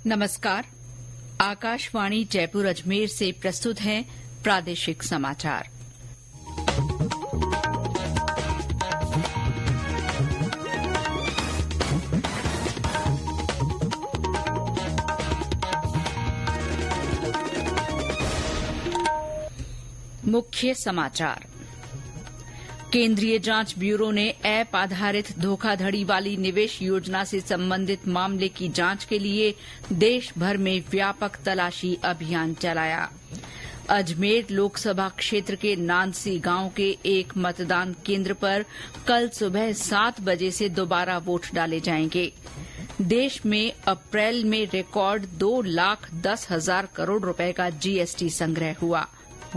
नमस्कार। आकाशवाणी जयपुर अजमेर से प्रस्तुत हैं प्रादेशिक समाचार। मुख्य समाचार। केंद्रीय जांच ब्यूरो ने ऐप आधारित धोखाधड़ी वाली निवेश योजना से संबंधित मामले की जांच के लिए देश भर में व्यापक तलाशी अभियान चलाया। अजमेर लोकसभा क्षेत्र के नानसी गांव के एक मतदान केंद्र पर कल सुबह 7 बजे से दोबारा वोट डाले जाएंगे। देश में अप्रैल में रिकॉर्ड 2,10,000 करोड़ रुपए का जीएसटी संग्रह हुआ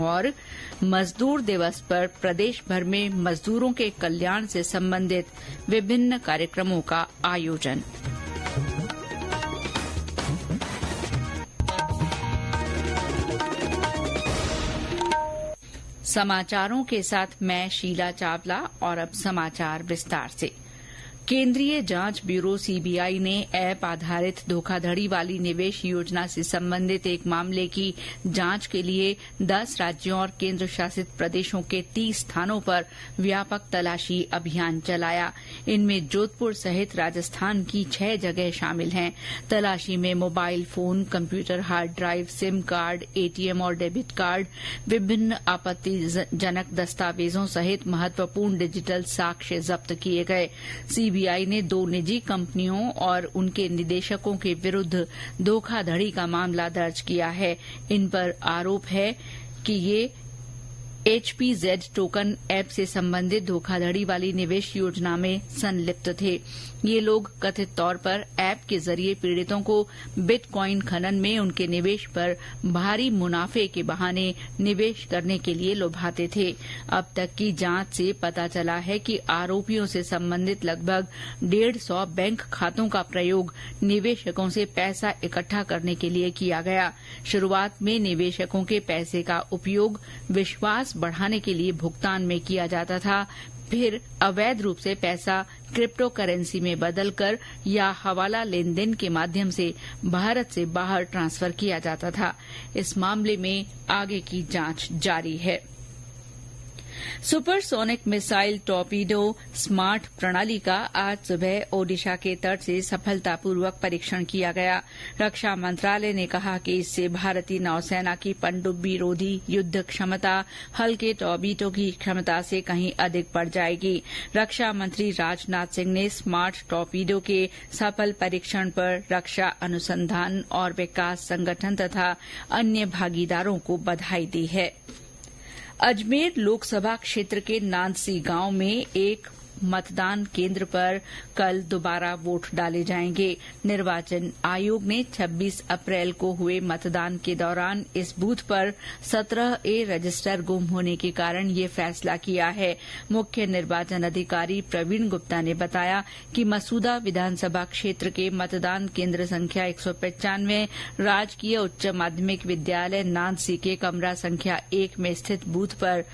और मजदूर दिवस पर प्रदेश भर में मजदूरों के कल्याण से संबंधित विभिन्न कार्यक्रमों का आयोजन। समाचारों के साथ मैं शीला चावला और अब समाचार विस्तार से। केंद्रीय जांच ब्यूरो सीबीआई ने ऐप आधारित धोखाधड़ी वाली निवेश योजना से संबंधित एक मामले की जांच के लिए 10 राज्यों और केंद्र शासित प्रदेशों के 30 स्थानों पर व्यापक तलाशी अभियान चलाया। इनमें जोधपुर सहित राजस्थान की 6 जगह शामिल हैं। तलाशी में mobile phone, computer hard drive, SIM card, ATM और डेबिट कार्ड, विभिन्न आपत्तिजनक दस्तावेजों सहित महत्वपूर्ण डिजिटल साक्ष्य जब्त किए गए। सीबीआई ने 2 निजी कंपनियों और उनके निदेशकों के विरुद्ध धोखाधड़ी का मामला दर्ज किया है। इन पर आरोप है कि ये HPZ टोकन ऐप से संबंधित धोखाधड़ी वाली निवेश योजना में संलिप्त थे। ये लोग कथित तौर पर ऐप के जरिए पीड़ितों को बिटकॉइन खनन में उनके निवेश पर भारी मुनाफे के बहाने निवेश करने के लिए लुभाते थे। अब तक की जांच से पता चला है कि आरोपियों से संबंधित लगभग 150 बैंक खातों का प्रयोग निवेशकों से पैसा इकट्ठा करने के लिए किया गया। शुरुआत में निवेशकों के पैसे का उपयोग विश्वास बढ़ाने के लिए भुगतान में किया जाता था। फिर अवैध रूप से पैसा क्रिप्टो करेंसी में बदलकर या हवाला लेन देन के माध्यम से भारत से बाहर ट्रांसफर किया जाता था। इस मामले में आगे की जांच जारी है। सुपरसोनिक मिसाइल टॉर्पीडो स्मार्ट प्रणाली का आज सुबह ओडिशा के तट से सफलतापूर्वक परीक्षण किया गया। रक्षा मंत्रालय ने कहा कि इससे भारतीय नौसेना की पनडुब्बी रोधी युद्ध क्षमता हल्के टॉर्पीडो की क्षमता से कहीं अधिक बढ़ जाएगी। रक्षा मंत्री राजनाथ सिंह ने स्मार्ट टॉर्पीडो के सफल परीक्षण पर रक्षा अनुसंधान और विकास संगठन तथा अन्य भागीदारों को बधाई दी है। अजमेर लोकसभा क्षेत्र के नानसी गांव में एक मतदान केंद्र पर कल दोबारा वोट डाले जाएंगे। निर्वाचन आयोग ने 26 अप्रैल को हुए मतदान के दौरान इस बूथ पर 17A रजिस्टर गुम होने के कारण ये फैसला किया है। मुख्य निर्वाचन अधिकारी प्रवीण गुप्ता ने बताया कि मसूदा विधानसभा क्षेत्र के मतदान केंद्र संख्या 195 राजकीय उच्च माध्यमिक विद्यालय नानसी के कमरा संख्या 1 में स्थित बूथ पर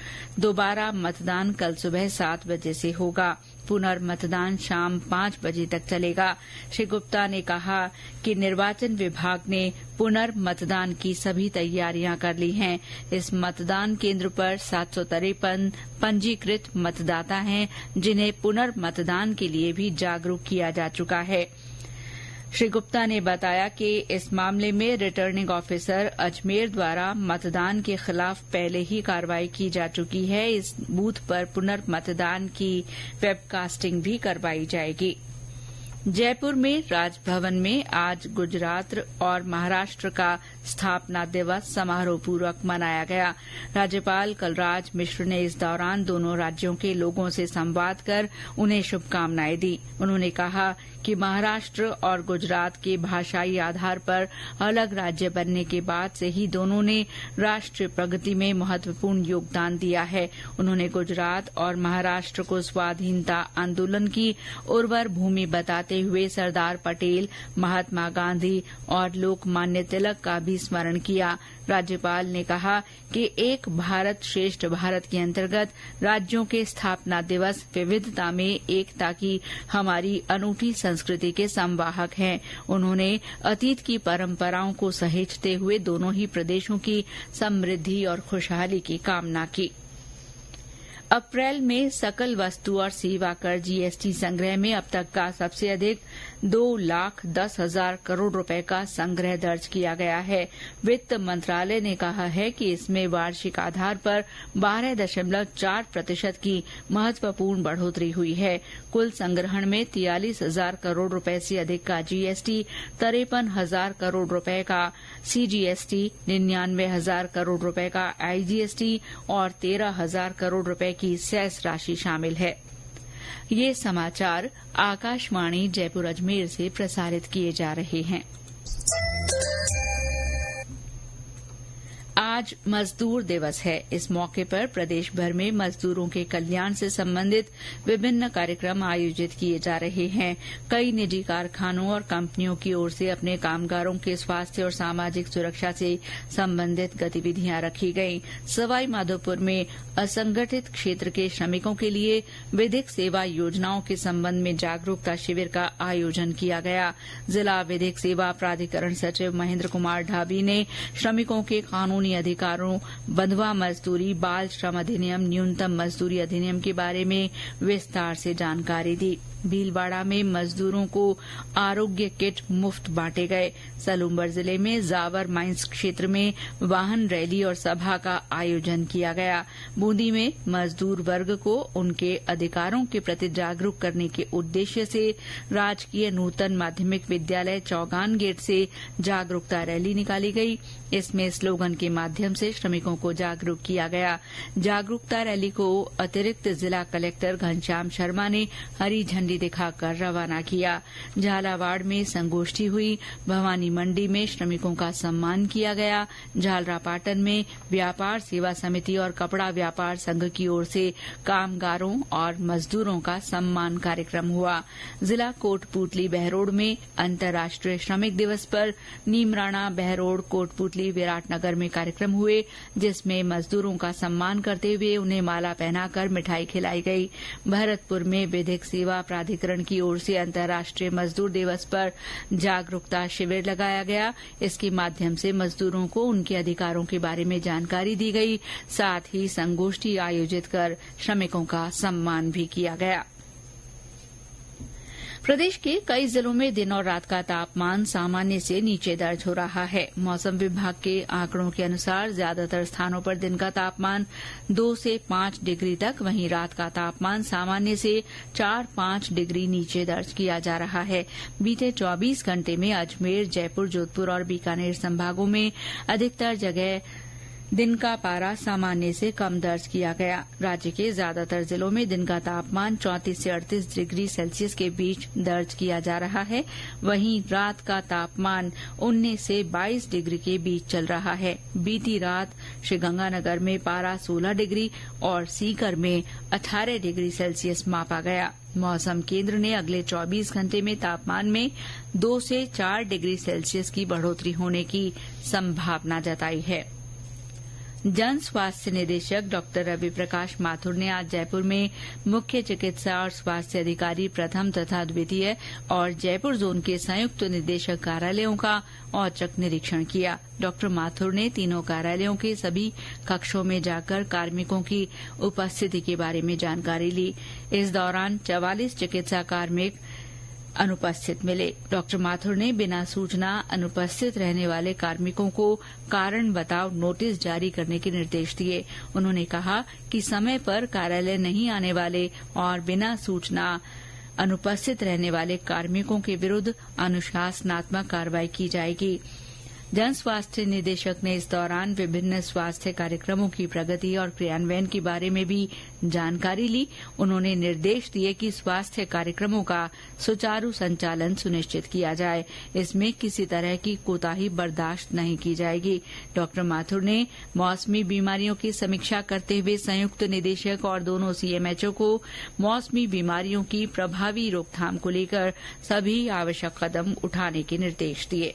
दोबारा मतदान कल सुबह 7 बजे से होगा। पुनर्मतदान शाम 5 बजे तक चलेगा। श्री गुप्ता ने कहा कि निर्वाचन विभाग ने पुनर्मतदान की सभी तैयारियां कर ली हैं। इस मतदान केंद्र पर 753 पंजीकृत मतदाता हैं, जिन्हें पुनर्मतदान के लिए भी जागरूक किया जा चुका है। श्री गुप्ता ने बताया कि इस मामले में रिटर्निंग ऑफिसर अजमेर द्वारा मतदान के खिलाफ पहले ही कार्रवाई की जा चुकी है। इस बूथ पर पुनर्मतदान की वेबकास्टिंग भी करवाई जाएगी। जयपुर में राजभवन में आज गुजरात और महाराष्ट्र का स्थापना दिवस समारोहपूर्वक मनाया गया। राज्यपाल कलराज मिश्र ने इस दौरान दोनों राज्यों के लोगों से संवाद कर उन्हें शुभकामनाएं दी। उन्होंने कहा कि महाराष्ट्र और गुजरात के भाषाई आधार पर अलग राज्य बनने के बाद से ही दोनों ने राष्ट्रीय प्रगति में महत्वपूर्ण योगदान दिया है। उन्होंने गुजरात और महाराष्ट्र को स्वाधीनता आंदोलन की उर्वर भूमि बताते जाते हुए सरदार पटेल, महात्मा गांधी और लोकमान्य तिलक का भी स्मरण किया। राज्यपाल ने कहा कि एक भारत श्रेष्ठ भारत के अंतर्गत राज्यों के स्थापना दिवस विविधता में एकता की हमारी अनूठी संस्कृति के संवाहक हैं। उन्होंने अतीत की परंपराओं को सहेजते हुए दोनों ही प्रदेशों की समृद्धि और खुशहाली की कामना की। अप्रैल में सकल वस्तु और सेवा कर जीएसटी संग्रह में अब तक का सबसे अधिक 2,10,000 करोड़ रुपए का संग्रह दर्ज किया गया है। वित्त मंत्रालय ने कहा है कि इसमें वार्षिक आधार पर 12.4% की महत्वपूर्ण बढ़ोतरी हुई है। कुल संग्रहण में 43,000 करोड़ रुपए से अधिक का जीएसटी, 53,000 करोड़ रुपए का सीजीएसटी, 99,000 करोड़ रुपए का आईजीएसटी और 13,000 करोड़ रुपए की सेस राशि शामिल है। ये समाचार आकाशवाणी जयपुर अजमेर से प्रसारित किए जा रहे हैं। आज मजदूर दिवस है। इस मौके पर प्रदेश भर में मजदूरों के कल्याण से संबंधित विभिन्न कार्यक्रम आयोजित किए जा रहे हैं। कई निजी कारखानों और कंपनियों की ओर से अपने कामगारों के स्वास्थ्य और सामाजिक सुरक्षा से संबंधित गतिविधियां रखी गईं। सवाई माधोपुर में असंगठित क्षेत्र के श्रमिकों के लिए विधिक सेवा योजनाओं के संबंध में जागरूकता शिविर का आयोजन किया गया। जिला विधिक सेवा प्राधिकरण सचिव महेंद्र कुमार ढाबी ने श्रमिकों के कानूनी अधिकारों, बंधुआ मजदूरी, बाल श्रम अधिनियम, न्यूनतम मजदूरी अधिनियम के बारे में विस्तार से जानकारी दी। भीलवाड़ा में मजदूरों को आरोग्य किट मुफ्त बांटे गए। सलूम्बर जिले में जावर माइंस क्षेत्र में वाहन रैली और सभा का आयोजन किया गया। बूंदी में मजदूर वर्ग को उनके अधिकारों के प्रति जागरूक करने के उद्देश्य से राजकीय नूतन माध्यमिक विद्यालय चौगान गेट से जागरूकता रैली निकाली गई। इसमें स्लोगन के माध्यम से श्रमिकों को जागरूक किया गया। जागरूकता रैली को अतिरिक्त जिला कलेक्टर घनश्याम शर्मा ने हरी झंडी दिखाकर रवाना किया। झालावाड़ में संगोष्ठी हुई। भवानी मंडी में श्रमिकों का सम्मान किया गया। झालरापाटन में व्यापार सेवा समिति और कपड़ा व्यापार संघ की ओर से कामगारों और मजदूरों का सम्मान कार्यक्रम हुआ। जिला कोटपूतली बहरोड़ में अंतर्राष्ट्रीय श्रमिक दिवस पर नीमराणा, बहरोड़, कोटपूतली, विराटनगर में कार्यक्रम हुए, जिसमें मजदूरों का सम्मान करते हुए उन्हें माला पहनाकर मिठाई खिलाई गई। भरतपुर में विधिक सेवा प्राधिकरण की ओर से अंतर्राष्ट्रीय मजदूर दिवस पर जागरूकता शिविर लगाया गया। इसके माध्यम से मजदूरों को उनके अधिकारों के बारे में जानकारी दी गई। साथ ही संगोष्ठी आयोजित कर श्रमिकों का सम्मान भी किया गया। प्रदेश के कई जिलों में दिन और रात का तापमान सामान्य से नीचे दर्ज हो रहा है। मौसम विभाग के आंकड़ों के अनुसार ज्यादातर स्थानों पर दिन का तापमान 2 से 5 डिग्री तक, वहीं रात का तापमान सामान्य से 4-5 डिग्री नीचे दर्ज किया जा रहा है। बीते 24 घंटे में अजमेर, जयपुर, जोधपुर और बीकानेर संभागों में अधिकतर जगह दिन का पारा सामान्य से कम दर्ज किया गया। राज्य के ज्यादातर जिलों में दिन का तापमान 34 से 38 डिग्री सेल्सियस के बीच दर्ज किया जा रहा है। वहीं रात का तापमान 19 से 22 डिग्री के बीच चल रहा है। बीती रात श्रीगंगानगर में पारा 16 डिग्री और सीकर में 18 डिग्री सेल्सियस मापा गया। मौसम केंद्र ने अगले 24 घंटे में तापमान में 2 से 4 डिग्री सेल्सियस की बढ़ोतरी होने की संभावना जताई है। जन स्वास्थ्य निदेशक डॉक्टर रवि प्रकाश माथुर ने आज जयपुर में मुख्य चिकित्सा और स्वास्थ्य अधिकारी प्रथम तथा द्वितीय और जयपुर जोन के संयुक्त निदेशक कार्यालयों का औचक निरीक्षण किया। डॉक्टर माथुर ने तीनों कार्यालयों के सभी कक्षों में जाकर कार्मिकों की उपस्थिति के बारे में जानकारी ली। इस दौरान 44 चिकित्सा कार्मिक अनुपस्थित मिले। डॉक्टर माथुर ने बिना सूचना अनुपस्थित रहने वाले कार्मिकों को कारण बताओ नोटिस जारी करने के निर्देश दिए। उन्होंने कहा कि समय पर कार्यालय नहीं आने वाले और बिना सूचना अनुपस्थित रहने वाले कार्मिकों के विरुद्ध अनुशासनात्मक कार्रवाई की जाएगी। जन स्वास्थ्य निदेशक ने इस दौरान विभिन्न स्वास्थ्य कार्यक्रमों की प्रगति और क्रियान्वयन के बारे में भी जानकारी ली। उन्होंने निर्देश दिए कि स्वास्थ्य कार्यक्रमों का सुचारू संचालन सुनिश्चित किया जाए। इसमें किसी तरह की कोताही बर्दाश्त नहीं की जाएगी। डॉ माथुर ने मौसमी बीमारियों की समीक्षा करते हुए संयुक्त निदेशक और दोनों सीएमएचओ को मौसमी बीमारियों की प्रभावी रोकथाम को लेकर सभी आवश्यक कदम उठाने के निर्देश दिए।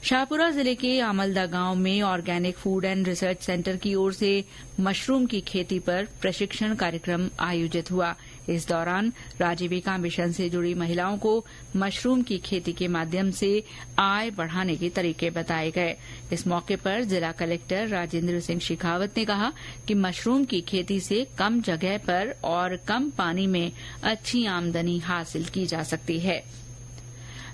शाहपुरा जिले के आमलदा गांव में organic food and research centre की ओर से मशरूम की खेती पर प्रशिक्षण कार्यक्रम आयोजित हुआ। इस दौरान राजीविका मिशन से जुड़ी महिलाओं को मशरूम की खेती के माध्यम से आय बढ़ाने के तरीके बताए गए। इस मौके पर जिला कलेक्टर राजेंद्र सिंह शेखावत ने कहा कि मशरूम की खेती से कम जगह पर और कम पानी में अच्छी आमदनी हासिल की जा सकती है।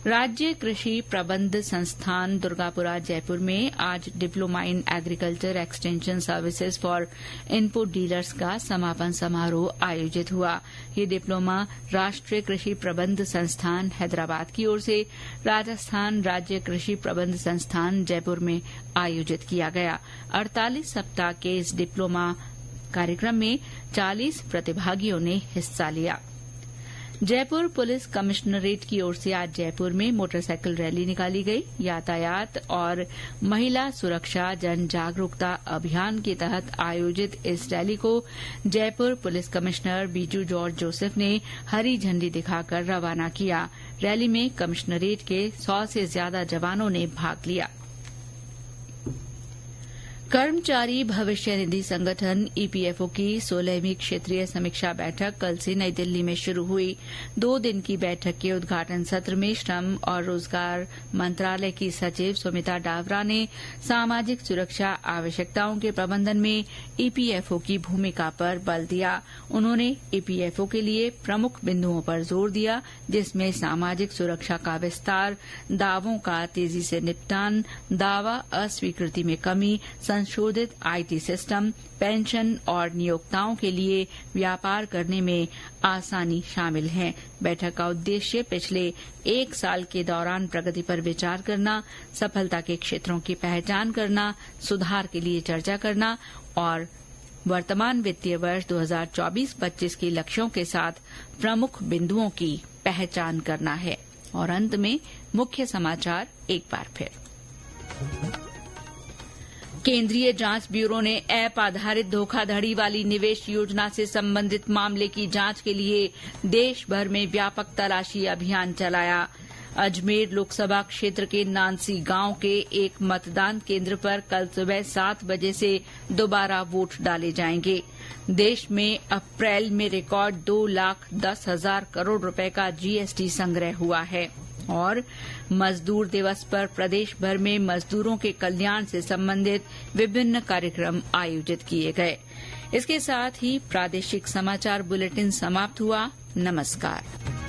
राज्य कृषि प्रबंध संस्थान दुर्गापुरा जयपुर में आज diploma in agriculture extension services for input dealers का समापन समारोह आयोजित हुआ। ये डिप्लोमा राष्ट्रीय कृषि प्रबंध संस्थान हैदराबाद की ओर से राजस्थान राज्य कृषि प्रबंध संस्थान जयपुर में आयोजित किया गया। 48 सप्ताह के इस डिप्लोमा कार्यक्रम में 40 प्रतिभागियों ने हिस्सा लिया। जयपुर पुलिस कमिश्नरेट की ओर से आज जयपुर में मोटरसाइकिल रैली निकाली गई। यातायात और महिला सुरक्षा जन जागरूकता अभियान के तहत आयोजित इस रैली को Jaipur police commissioner Biju George Joseph ने हरी झंडी दिखाकर रवाना किया। रैली में कमिश्नरेट के 100 से ज्यादा जवानों ने भाग लिया। कर्मचारी भविष्य निधि संगठन ईपीएफओ की 16वीं क्षेत्रीय समीक्षा बैठक कल से नई दिल्ली में शुरू हुई। 2 दिन की बैठक के उद्घाटन सत्र में श्रम और रोजगार मंत्रालय की सचिव सुमिता डावरा ने सामाजिक सुरक्षा आवश्यकताओं के प्रबंधन में ईपीएफओ की भूमिका पर बल दिया। उन्होंने ईपीएफओ के लिए प्रमुख बिंदुओं पर जोर दिया, जिसमें सामाजिक सुरक्षा का विस्तार, दावों का तेजी से निपटान, दावा अस्वीकृति में कमी, संशोधित आईटी सिस्टम, पेंशन और नियोक्ताओं के लिए व्यापार करने में आसानी शामिल हैं। बैठक का उद्देश्य पिछले 1 साल के दौरान प्रगति पर विचार करना, सफलता के क्षेत्रों की पहचान करना, सुधार के लिए चर्चा करना और वर्तमान वित्तीय वर्ष 2024-25 के लक्ष्यों के साथ प्रमुख बिंदुओं की पहचान करना है। और अंत में मुख्य समाचार एक बार फिर। केंद्रीय जांच ब्यूरो ने ऐप आधारित धोखाधड़ी वाली निवेश योजना से संबंधित मामले की जांच के लिए देश भर में व्यापक तलाशी अभियान चलाया। अजमेर लोकसभा क्षेत्र के नानसी गांव के एक मतदान केंद्र पर कल सुबह 7 बजे से दोबारा वोट डाले जाएंगे। देश में अप्रैल में रिकॉर्ड 2,10,000 करोड़ रुपए का जीएसटी संग्रह हुआ है। और मजदूर दिवस पर प्रदेश भर में मजदूरों के कल्याण से संबंधित विभिन्न कार्यक्रम आयोजित किए गए। इसके साथ ही प्रादेशिक समाचार बुलेटिन समाप्त हुआ। नमस्कार।